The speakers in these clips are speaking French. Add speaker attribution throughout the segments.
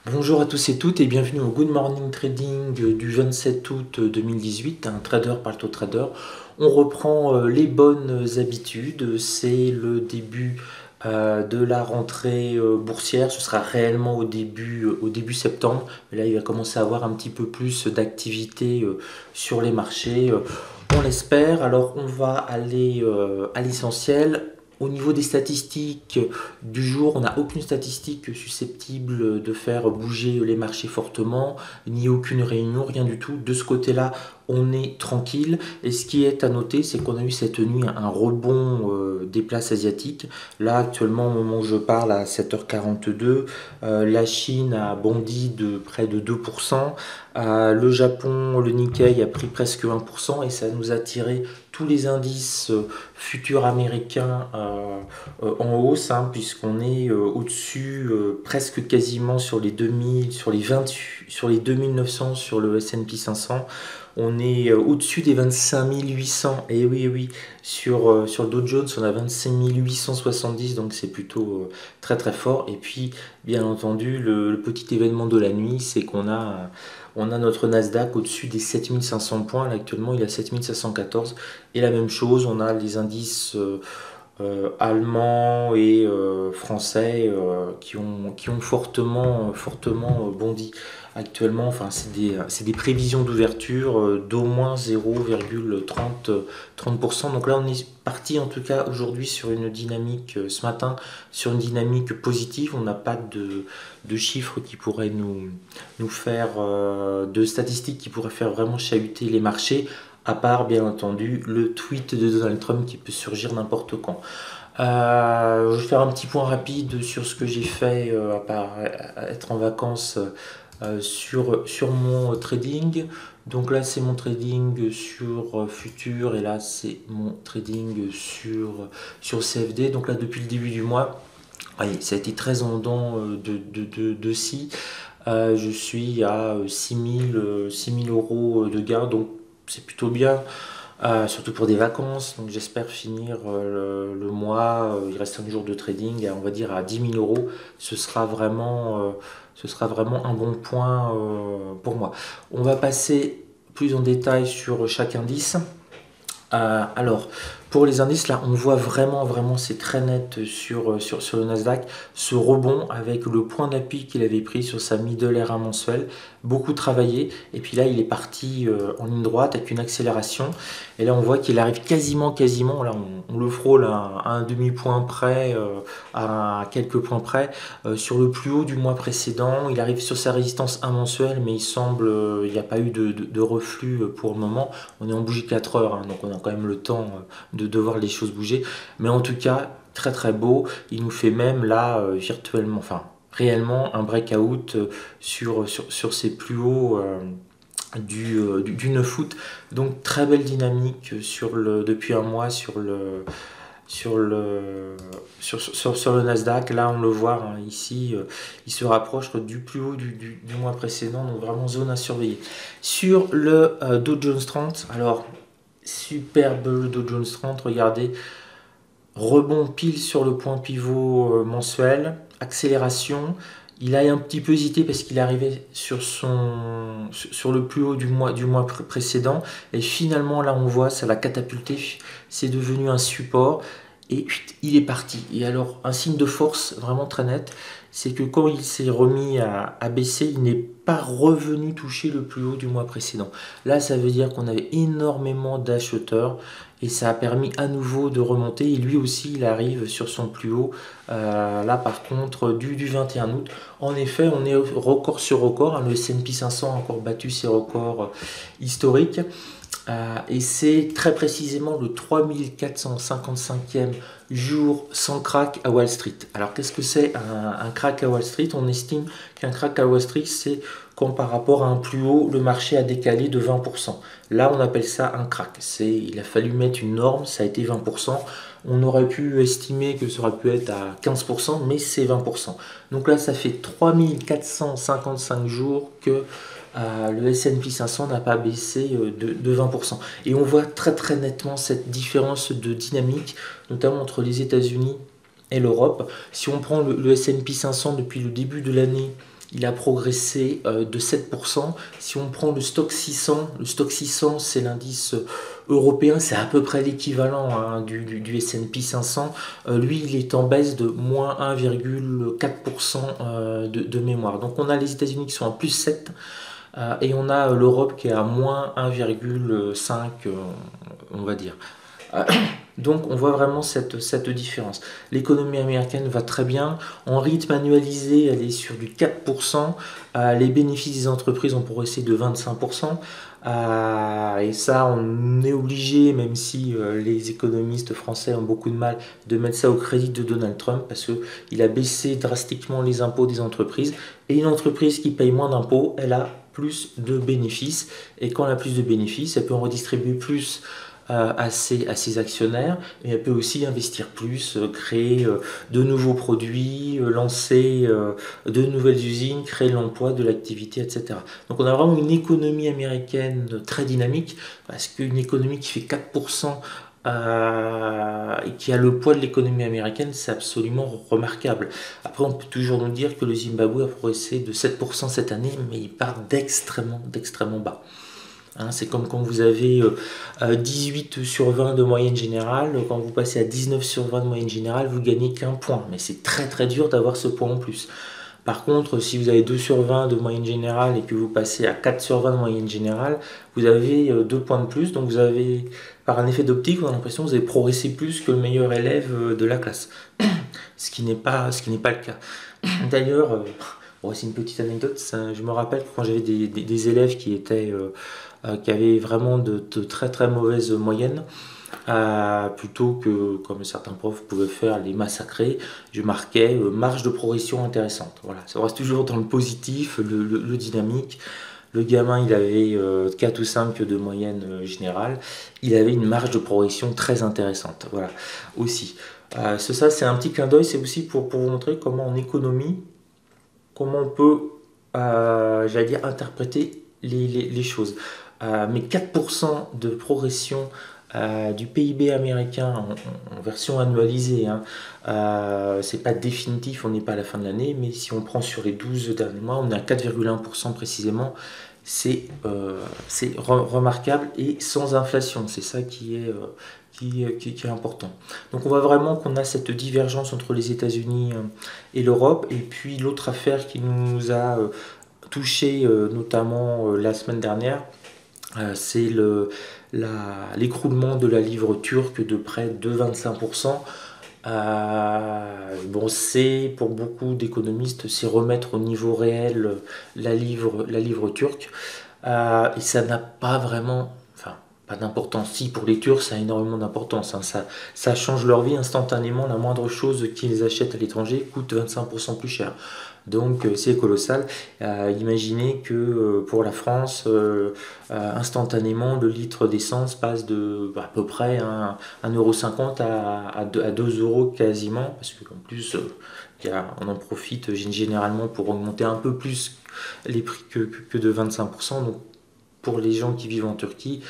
Speaker 1: Bonjour à tous et toutes et bienvenue au Good Morning Trading du 27 août 2018, un trader parle au trader. On reprend les bonnes habitudes, c'est le début de la rentrée boursière, ce sera réellement au début septembre, mais là il va commencer à avoir un petit peu plus d'activité sur les marchés, on l'espère. Alors on va aller à l'essentiel. Au niveau des statistiques du jour, on n'a aucune statistique susceptible de faire bouger les marchés fortement, ni aucune réunion, rien du tout. De ce côté-là, on est tranquille. Et ce qui est à noter, c'est qu'on a eu cette nuit un rebond des places asiatiques. Là, actuellement, au moment où je parle, à 7h42, la Chine a bondi de près de 2%. Le Japon, le Nikkei a pris presque 1% et ça nous a tiré tous les indices futurs américains en hausse, hein, puisqu'on est au-dessus, presque quasiment sur les 2000, sur les 20, sur les 2900 sur le S&P 500. On est au-dessus des 25 800, et oui, oui, sur le Dow Jones, on a 25 870, donc c'est plutôt très très fort. Et puis, bien entendu, le petit événement de la nuit, c'est qu'on a notre Nasdaq au-dessus des 7500 points. Là, actuellement, il est à 7514. Et la même chose, on a les indices allemands et français qui ont fortement bondi actuellement. Enfin, c'est des prévisions d'ouverture d'au moins 0,30%. Donc là, on est parti en tout cas aujourd'hui sur une dynamique, ce matin, sur une dynamique positive. On n'a pas de chiffres qui pourraient nous faire, de statistiques qui pourraient faire vraiment chahuter les marchés, à part bien entendu le tweet de Donald Trump qui peut surgir n'importe quand. Je vais faire un petit point rapide sur ce que j'ai fait, à part être en vacances, sur mon trading. Donc là, c'est mon trading sur futur et là, c'est mon trading sur CFD. Donc là, depuis le début du mois, oui, ça a été très en dents de scie. Je suis à 6 000 euros de gain, donc c'est plutôt bien, surtout pour des vacances. Donc j'espère finir le mois, il reste un jour de trading, on va dire à 10 000 euros. Ce sera vraiment un bon point pour moi. On va passer plus en détail sur chaque indice. Alors, pour les indices, là, on voit vraiment, c'est très net sur le Nasdaq, ce rebond avec le point d'appui qu'il avait pris sur sa middle R1 mensuelle, beaucoup travaillé, et puis là, il est parti en ligne droite avec une accélération, et là, on voit qu'il arrive quasiment, là, on le frôle à un demi-point près, à quelques points près, sur le plus haut du mois précédent. Il arrive sur sa résistance 1 mensuelle, mais il semble, il n'y a pas eu de reflux pour le moment. On est en bougie 4 heures, hein, donc on a quand même le temps de voir les choses bouger. Mais en tout cas, très très beau. Il nous fait même là, virtuellement, enfin réellement, un breakout sur ses plus hauts du 9 août. Donc très belle dynamique depuis un mois sur le Nasdaq. Là, on le voit, hein, ici, il se rapproche du plus haut du mois précédent, donc vraiment zone à surveiller. Sur le Dow Jones 30, alors superbe le Dow Jones 30, regardez, rebond pile sur le point pivot mensuel, accélération. Il a un petit peu hésité parce qu'il arrivait sur le plus haut du mois précédent. Et finalement, là, on voit, ça l'a catapulté. C'est devenu un support. Et il est parti. Et alors, un signe de force vraiment très net, c'est que quand il s'est remis à baisser, il n'est pas revenu toucher le plus haut du mois précédent. Là, ça veut dire qu'on avait énormément d'acheteurs et ça a permis à nouveau de remonter. Et lui aussi, il arrive sur son plus haut. Là, par contre, du 21 août. En effet, on est record sur record, hein. Le S&P 500 a encore battu ses records historiques. Et c'est très précisément le 3455e jour sans crack à Wall Street. Alors qu'est-ce que c'est un crack à Wall Street? On estime qu'un crack à Wall Street, c'est quand par rapport à un plus haut, le marché a décalé de 20%. Là, on appelle ça un crack. Il a fallu mettre une norme, ça a été 20%. On aurait pu estimer que ça aurait pu être à 15%, mais c'est 20%. Donc là, ça fait 3455 jours que le S&P 500 n'a pas baissé de 20%. Et on voit très très nettement cette différence de dynamique, notamment entre les États-Unis et l'Europe. Si on prend le S&P 500 depuis le début de l'année il a progressé de 7%. Si on prend le stock 600 c'est l'indice européen, c'est à peu près l'équivalent hein, du S&P 500. Lui, il est en baisse de moins 1,4% de mémoire. Donc on a les États-Unis qui sont en plus 7 et on a l'Europe qui est à moins 1,5, on va dire. Donc on voit vraiment cette différence. L'économie américaine va très bien. En rythme annualisé, elle est sur du 4%. Les bénéfices des entreprises ont progressé de 25%. Et ça, on est obligé, même si les économistes français ont beaucoup de mal, de mettre ça au crédit de Donald Trump parce qu'il a baissé drastiquement les impôts des entreprises. Et une entreprise qui paye moins d'impôts, elle a plus de bénéfices. Et quand elle a plus de bénéfices, elle peut en redistribuer plus à ses actionnaire, mais elle peut aussi investir plus, créer de nouveaux produits, lancer de nouvelles usines, créer de l'emploi, de l'activité, etc. Donc on a vraiment une économie américaine très dynamique, parce qu'une économie qui fait 4% et qui a le poids de l'économie américaine, c'est absolument remarquable. Après, on peut toujours nous dire que le Zimbabwe a progressé de 7% cette année, mais il part d'extrêmement bas. Hein, c'est comme quand vous avez 18 sur 20 de moyenne générale, quand vous passez à 19 sur 20 de moyenne générale, vous gagnez qu'un point. Mais c'est très dur d'avoir ce point en plus. Par contre, si vous avez 2 sur 20 de moyenne générale et que vous passez à 4 sur 20 de moyenne générale, vous avez 2 points de plus. Donc vous avez, par un effet d'optique, on a l'impression que vous avez progressé plus que le meilleur élève de la classe. Ce qui n'est pas le cas. D'ailleurs, voici une petite anecdote. Je me rappelle que quand j'avais des élèves qui avaient vraiment de très mauvaises moyennes, plutôt que, comme certains profs pouvaient faire, les massacrer, je marquais marge de progression intéressante. Voilà, ça reste toujours dans le positif, le dynamique. Le gamin, il avait 4 ou 5 de moyenne générale, il avait une marge de progression très intéressante. Voilà, aussi. Ça, c'est un petit clin d'œil, c'est aussi pour vous montrer comment en économie, comment on peut, j'allais dire, interpréter les choses. Mais 4% de progression du PIB américain en version annualisée, hein, c'est pas définitif, on n'est pas à la fin de l'année, mais si on prend sur les 12 derniers mois, on est à 4,1% précisément. C'est remarquable et sans inflation, c'est ça qui est important. Donc on voit vraiment qu'on a cette divergence entre les États-Unis et l'Europe. Et puis l'autre affaire qui nous a touché notamment la semaine dernière, c'est l'écroulement de la livre turque de près de 25%. Bon, c'est pour beaucoup d'économistes, c'est remettre au niveau réel la livre turque. Et ça n'a pas vraiment, enfin, pas d'importance. Si, pour les Turcs, ça a énormément d'importance. Hein. Ça change leur vie instantanément. La moindre chose qu'ils achètent à l'étranger coûte 25% plus cher. Donc c'est colossal. Imaginez que pour la France, instantanément, le litre d'essence passe de à peu près 1,50 € à 2 euros quasiment, parce qu'en plus, on en profite généralement pour augmenter un peu plus les prix que de 25%. Donc pour les gens qui vivent en Turquie,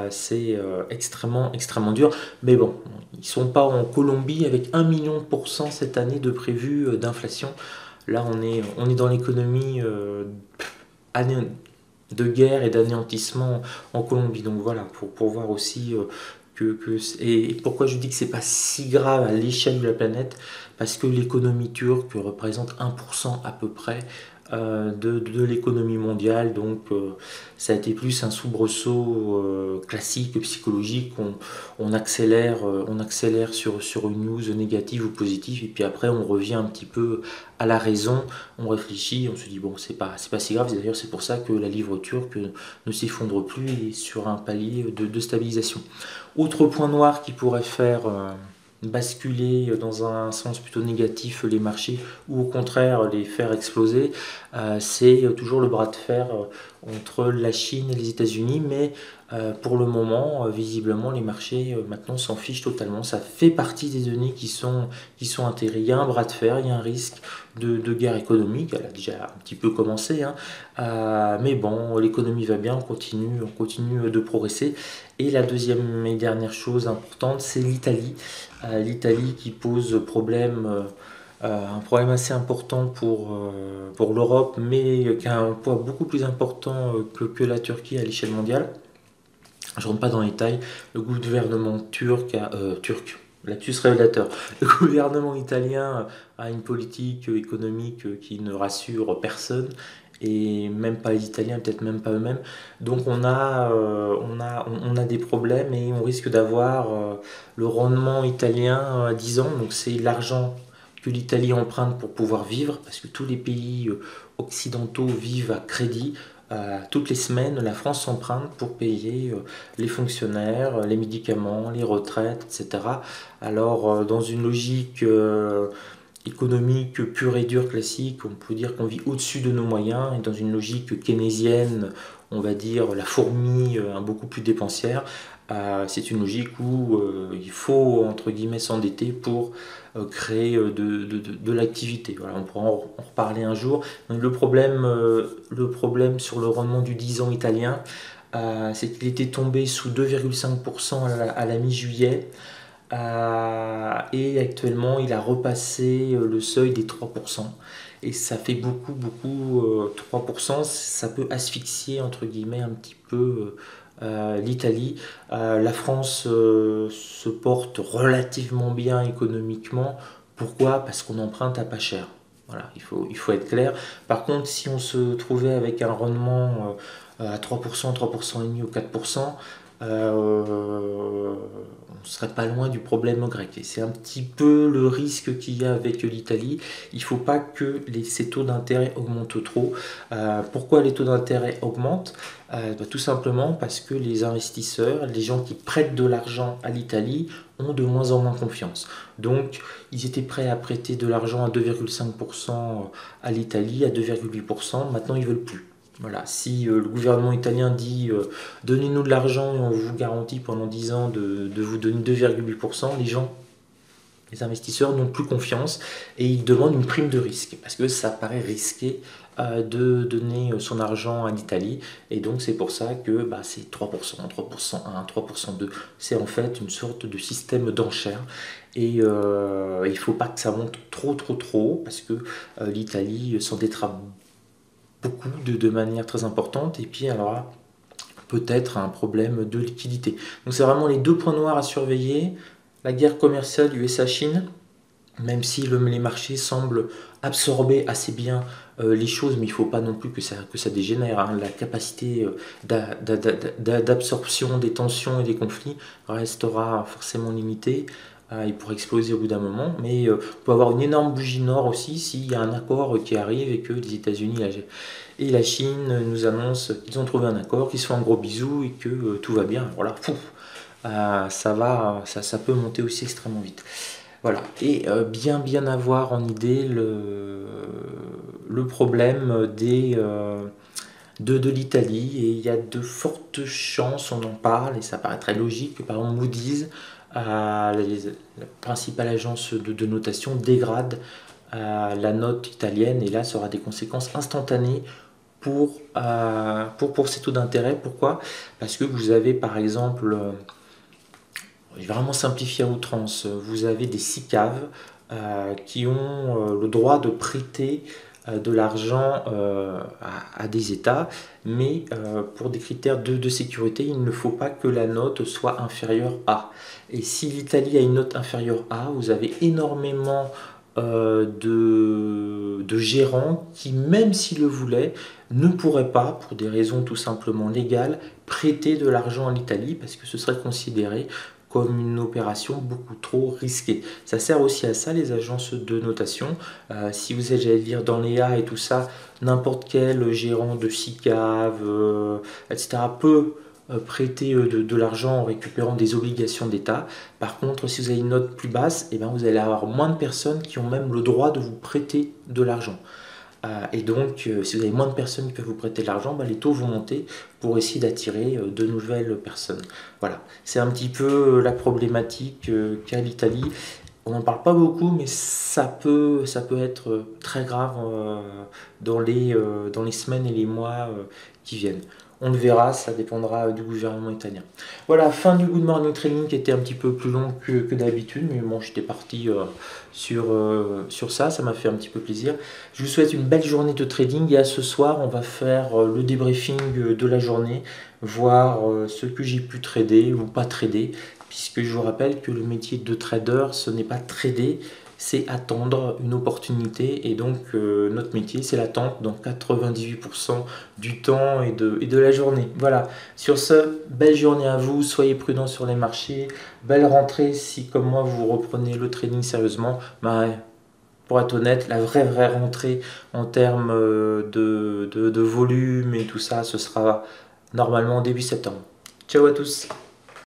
Speaker 1: c'est extrêmement dur. Mais bon, ils ne sont pas en Colombie avec 1 million % cette année de prévu d'inflation. Là, on est dans l'économie de guerre et d'anéantissement en Colombie. Donc voilà, pour voir aussi et pourquoi je dis que c'est pas si grave à l'échelle de la planète, parce que l'économie turque représente 1% à peu près de l'économie mondiale. Donc ça a été plus un soubresaut classique, psychologique. On accélère sur une news négative ou positive, et puis après on revient un petit peu à la raison, on réfléchit, on se dit bon, c'est pas si grave. D'ailleurs, c'est pour ça que la livre turque ne s'effondre plus et est sur un palier de stabilisation. Autre point noir qui pourrait faire basculer dans un sens plutôt négatif les marchés, ou au contraire les faire exploser, c'est toujours le bras de fer entre la Chine et les États-Unis. Mais pour le moment, visiblement, les marchés maintenant s'en fichent totalement. Ça fait partie des données qui sont intégrées. Il y a un bras de fer, il y a un risque de guerre économique. Elle a déjà un petit peu commencé, hein. Mais bon, l'économie va bien, on continue de progresser. Et la deuxième et dernière chose importante, c'est l'Italie. L'Italie qui pose problème un problème assez important pour l'Europe, mais qui a un poids beaucoup plus important que la Turquie à l'échelle mondiale. Je ne rentre pas dans les détails. Le gouvernement turc, lapsus révélateur, le gouvernement italien a une politique économique qui ne rassure personne, et même pas les Italiens, peut-être même pas eux-mêmes. Donc on a des problèmes et on risque d'avoir le rendement italien à 10 ans. Donc c'est l'argent que l'Italie emprunte pour pouvoir vivre, parce que tous les pays occidentaux vivent à crédit. Toutes les semaines, la France emprunte pour payer les fonctionnaires, les médicaments, les retraites, etc. Alors, dans une logique économique pure et dure classique, on peut dire qu'on vit au-dessus de nos moyens, et dans une logique keynésienne, on va dire la fourmi beaucoup plus dépensière, c'est une logique où il faut, entre guillemets, s'endetter pour créer de l'activité. Voilà, on pourra en reparler un jour. Donc, le problème sur le rendement du 10 ans italien, c'est qu'il était tombé sous 2,5% à la mi-juillet. Et actuellement, il a repassé le seuil des 3%. Et ça fait beaucoup, beaucoup. 3%, ça peut asphyxier, entre guillemets, un petit peu l'Italie. La France se porte relativement bien économiquement. Pourquoi? Parce qu'on emprunte à pas cher. Voilà, il faut être clair. Par contre, si on se trouvait avec un rendement à 3%, 3,5% ou 4%, on ne serait pas loin du problème grec. Et c'est un petit peu le risque qu'il y a avec l'Italie. Il ne faut pas que ces taux d'intérêt augmentent trop. Pourquoi les taux d'intérêt augmentent? Tout simplement parce que les investisseurs, les gens qui prêtent de l'argent à l'Italie, ont de moins en moins confiance. Donc, ils étaient prêts à prêter de l'argent à 2,5% à l'Italie, à 2,8%. Maintenant, ils ne veulent plus. Voilà, si le gouvernement italien dit donnez-nous de l'argent et on vous garantit pendant 10 ans de vous donner 2,8%, les investisseurs n'ont plus confiance et ils demandent une prime de risque parce que ça paraît risqué de donner son argent à l'Italie, et donc c'est pour ça que c'est 3%, 3%, 3%, 2%. C'est en fait une sorte de système d'enchère, et il ne faut pas que ça monte trop parce que l'Italie s'endettera beaucoup de manière très importante, et puis alors peut-être un problème de liquidité. Donc c'est vraiment les deux points noirs à surveiller: la guerre commerciale USA-Chine, même si les marchés semblent absorber assez bien les choses, mais il ne faut pas non plus que ça dégénère, hein. La capacité d'absorption des tensions et des conflits restera forcément limitée. Il pourrait exploser au bout d'un moment, mais on peut avoir une énorme bougie nord aussi s'il y a un accord qui arrive et que les États-Unis et la Chine nous annoncent qu'ils ont trouvé un accord, qu'ils se font un gros bisou et que tout va bien. Voilà, ça peut monter aussi extrêmement vite. Voilà, et bien avoir en idée le problème de l'Italie, et il y a de fortes chances, on en parle, et ça paraît très logique, que par exemple Moody's, la principale agence de notation, dégrade la note italienne, et là ça aura des conséquences instantanées pour ces taux d'intérêt. Pourquoi? Parce que vous avez par exemple, je vais vraiment simplifier à outrance, vous avez des SICAV qui ont le droit de prêter de l'argent à des États, mais pour des critères de sécurité, il ne faut pas que la note soit inférieure à. Et si l'Italie a une note inférieure à, vous avez énormément de gérants qui, même s'ils le voulaient, ne pourraient pas, pour des raisons tout simplement légales, prêter de l'argent à l'Italie, parce que ce serait considéré comme une opération beaucoup trop risquée. Ça sert aussi à ça, les agences de notation. Si vous êtes, j'allais dire, dans les A et tout ça, n'importe quel gérant de SICAV, etc., peut prêter de l'argent en récupérant des obligations d'État. Par contre, si vous avez une note plus basse, eh bien, vous allez avoir moins de personnes qui ont même le droit de vous prêter de l'argent. Et donc, si vous avez moins de personnes qui peuvent vous prêter de l'argent, les taux vont monter pour essayer d'attirer de nouvelles personnes. Voilà, c'est un petit peu la problématique qu'a l'Italie. On n'en parle pas beaucoup, mais ça peut être très grave dans les semaines et les mois qui viennent. On le verra, ça dépendra du gouvernement italien. Voilà, fin du Good Morning Training qui était un petit peu plus long que d'habitude, mais bon, j'étais parti sur ça, ça m'a fait un petit peu plaisir. Je vous souhaite une belle journée de trading et à ce soir, on va faire le débriefing de la journée, voir ce que j'ai pu trader ou pas trader, puisque je vous rappelle que le métier de trader, ce n'est pas trader, c'est attendre une opportunité. Et donc, notre métier, c'est l'attente dans 98% du temps et de la journée. Voilà. Sur ce, belle journée à vous. Soyez prudents sur les marchés. Belle rentrée si, comme moi, vous reprenez le trading sérieusement. Bah, pour être honnête, la vraie rentrée en termes de volume et tout ça, ce sera normalement début septembre. Ciao à tous!